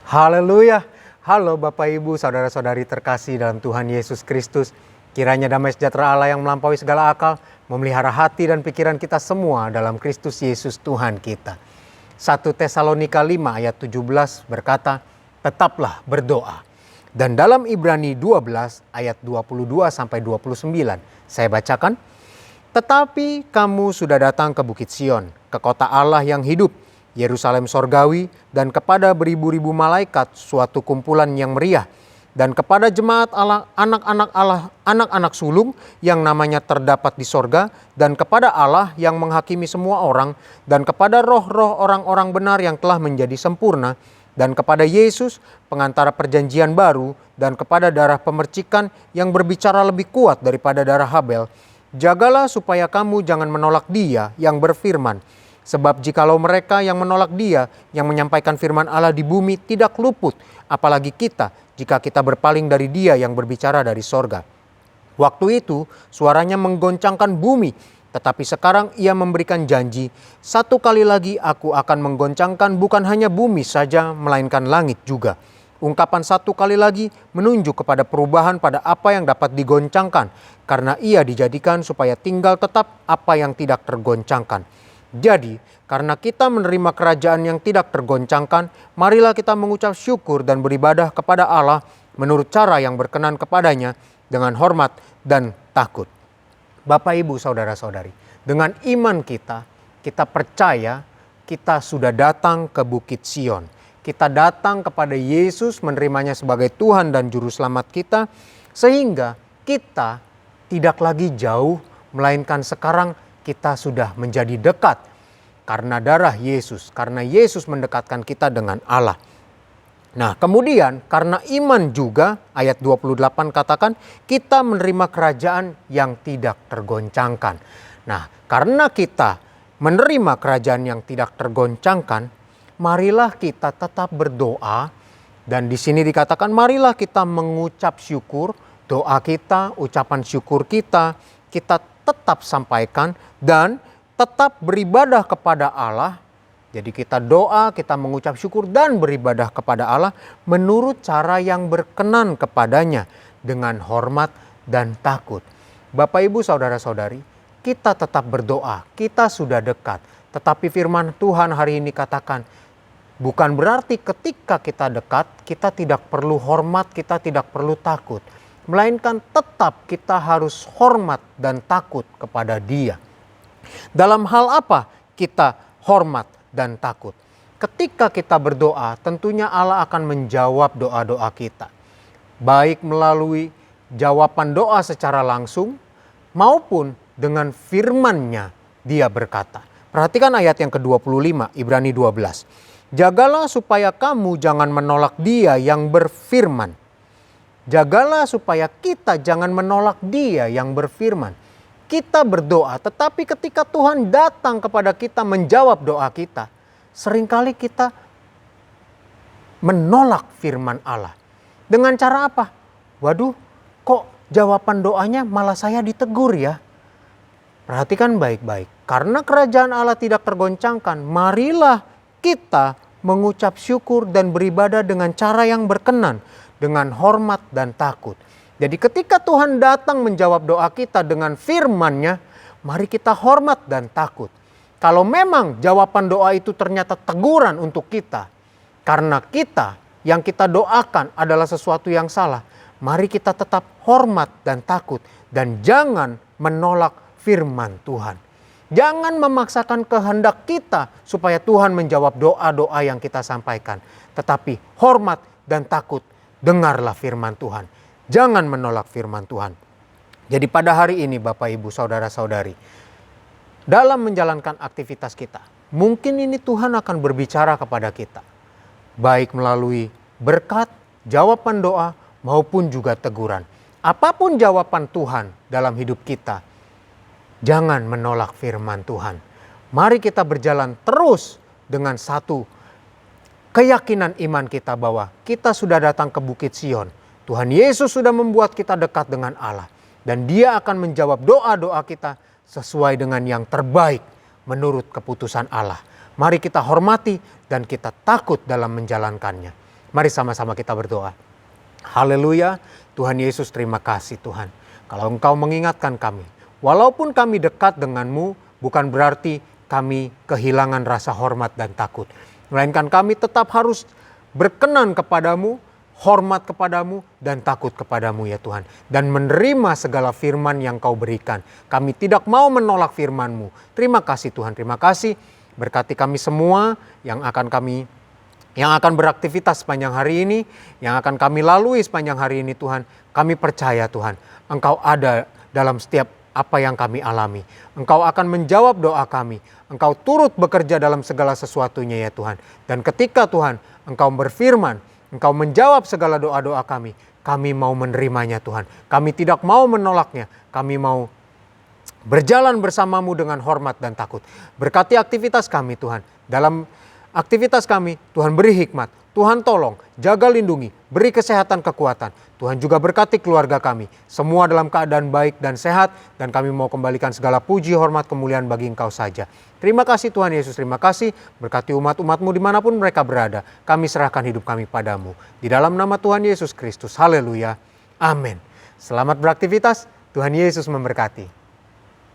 Haleluya. Halo Bapak Ibu, saudara-saudari terkasih dalam Tuhan Yesus Kristus. Kiranya damai sejahtera Allah yang melampaui segala akal memelihara hati dan pikiran kita semua dalam Kristus Yesus Tuhan kita. 1 Tesalonika 5 ayat 17 berkata, tetaplah berdoa. Dan dalam Ibrani 12 ayat 22 sampai 29 saya bacakan, tetapi kamu sudah datang ke Bukit Sion, ke kota Allah yang hidup, Yerusalem sorgawi, dan kepada beribu-ribu malaikat suatu kumpulan yang meriah, dan kepada jemaat Allah, anak-anak sulung yang namanya terdapat di sorga, dan kepada Allah yang menghakimi semua orang, dan kepada roh-roh orang-orang benar yang telah menjadi sempurna, dan kepada Yesus pengantara perjanjian baru, dan kepada darah pemercikan yang berbicara lebih kuat daripada darah Habel. Jagalah supaya kamu jangan menolak Dia yang berfirman. Sebab jikalau mereka yang menolak Dia yang menyampaikan firman Allah di bumi tidak luput, apalagi kita jika kita berpaling dari Dia yang berbicara dari sorga. Waktu itu suaranya menggoncangkan bumi, tetapi sekarang Ia memberikan janji, satu kali lagi aku akan menggoncangkan bukan hanya bumi saja, melainkan langit juga. Ungkapan satu kali lagi menunjuk kepada perubahan pada apa yang dapat digoncangkan, karena Ia dijadikan supaya tinggal tetap apa yang tidak tergoncangkan. Jadi, karena kita menerima kerajaan yang tidak tergoncangkan, marilah kita mengucap syukur dan beribadah kepada Allah menurut cara yang berkenan kepadanya dengan hormat dan takut. Bapak, Ibu, Saudara-saudari, dengan iman kita percaya kita sudah datang ke Bukit Sion. Kita datang kepada Yesus menerimanya sebagai Tuhan dan Juru Selamat kita, sehingga kita tidak lagi jauh, melainkan sekarang kita sudah menjadi dekat karena darah Yesus, karena Yesus mendekatkan kita dengan Allah. Nah, kemudian karena iman juga, ayat 28 katakan, kita menerima kerajaan yang tidak tergoncangkan. Nah, karena kita menerima kerajaan yang tidak tergoncangkan, marilah kita tetap berdoa. Dan di sini dikatakan, marilah kita mengucap syukur, doa kita, ucapan syukur kita tetap sampaikan dan tetap beribadah kepada Allah. Jadi kita doa, kita mengucap syukur dan beribadah kepada Allah menurut cara yang berkenan kepadanya dengan hormat dan takut. Bapak, Ibu, Saudara-saudari, kita tetap berdoa, kita sudah dekat. Tetapi firman Tuhan hari ini katakan, bukan berarti ketika kita dekat, kita tidak perlu hormat, kita tidak perlu takut. Melainkan tetap kita harus hormat dan takut kepada Dia. Dalam hal apa kita hormat dan takut? Ketika kita berdoa, tentunya Allah akan menjawab doa-doa kita. Baik melalui jawaban doa secara langsung maupun dengan firman-Nya Dia berkata. Perhatikan ayat yang ke-25, Ibrani 12. Jagalah supaya kamu jangan menolak Dia yang berfirman. Jagalah supaya kita jangan menolak Dia yang berfirman. Kita berdoa, tetapi ketika Tuhan datang kepada kita menjawab doa kita, seringkali kita menolak firman Allah. Dengan cara apa? Waduh, kok jawaban doanya malah saya ditegur ya? Perhatikan baik-baik. Karena kerajaan Allah tidak tergoncangkan, marilah kita mengucap syukur dan beribadah dengan cara yang berkenan, dengan hormat dan takut. Jadi ketika Tuhan datang menjawab doa kita dengan firman-Nya, mari kita hormat dan takut. Kalau memang jawaban doa itu ternyata teguran untuk kita, karena kita yang kita doakan adalah sesuatu yang salah, mari kita tetap hormat dan takut dan jangan menolak firman Tuhan. Jangan memaksakan kehendak kita supaya Tuhan menjawab doa-doa yang kita sampaikan. Tetapi hormat dan takut, dengarlah firman Tuhan. Jangan menolak firman Tuhan. Jadi pada hari ini Bapak, Ibu, Saudara-saudari, dalam menjalankan aktivitas kita, mungkin ini Tuhan akan berbicara kepada kita. Baik melalui berkat, jawaban doa, maupun juga teguran. Apapun jawaban Tuhan dalam hidup kita, jangan menolak firman Tuhan. Mari kita berjalan terus dengan satu keyakinan iman kita bahwa kita sudah datang ke Bukit Sion. Tuhan Yesus sudah membuat kita dekat dengan Allah. Dan Dia akan menjawab doa-doa kita sesuai dengan yang terbaik menurut keputusan Allah. Mari kita hormati dan kita takut dalam menjalankannya. Mari sama-sama kita berdoa. Haleluya, Tuhan Yesus terima kasih Tuhan. Kalau Engkau mengingatkan kami, walaupun kami dekat denganmu, bukan berarti kami kehilangan rasa hormat dan takut. Melainkan kami tetap harus berkenan kepadamu, hormat kepadamu, dan takut kepadamu ya Tuhan. Dan menerima segala firman yang Kau berikan. Kami tidak mau menolak firman-Mu. Terima kasih Tuhan, terima kasih. Berkati kami semua yang akan beraktivitas sepanjang hari ini, yang akan kami lalui sepanjang hari ini Tuhan. Kami percaya Tuhan, Engkau ada dalam setiap apa yang kami alami. Engkau akan menjawab doa kami. Engkau turut bekerja dalam segala sesuatunya ya Tuhan. Dan ketika Tuhan, Engkau berfirman, Engkau menjawab segala doa-doa kami mau menerimanya Tuhan. Kami tidak mau menolaknya, kami mau berjalan bersamamu dengan hormat dan takut. Berkati aktivitas kami Tuhan. Dalam aktivitas kami, Tuhan beri hikmat. Tuhan tolong, jaga lindungi, beri kesehatan kekuatan. Tuhan juga berkati keluarga kami. Semua dalam keadaan baik dan sehat. Dan kami mau kembalikan segala puji, hormat, kemuliaan bagi Engkau saja. Terima kasih Tuhan Yesus, terima kasih. Berkati umat-umat-Mu dimanapun mereka berada. Kami serahkan hidup kami padamu. Di dalam nama Tuhan Yesus Kristus. Haleluya. Amin. Selamat beraktivitas. Tuhan Yesus memberkati.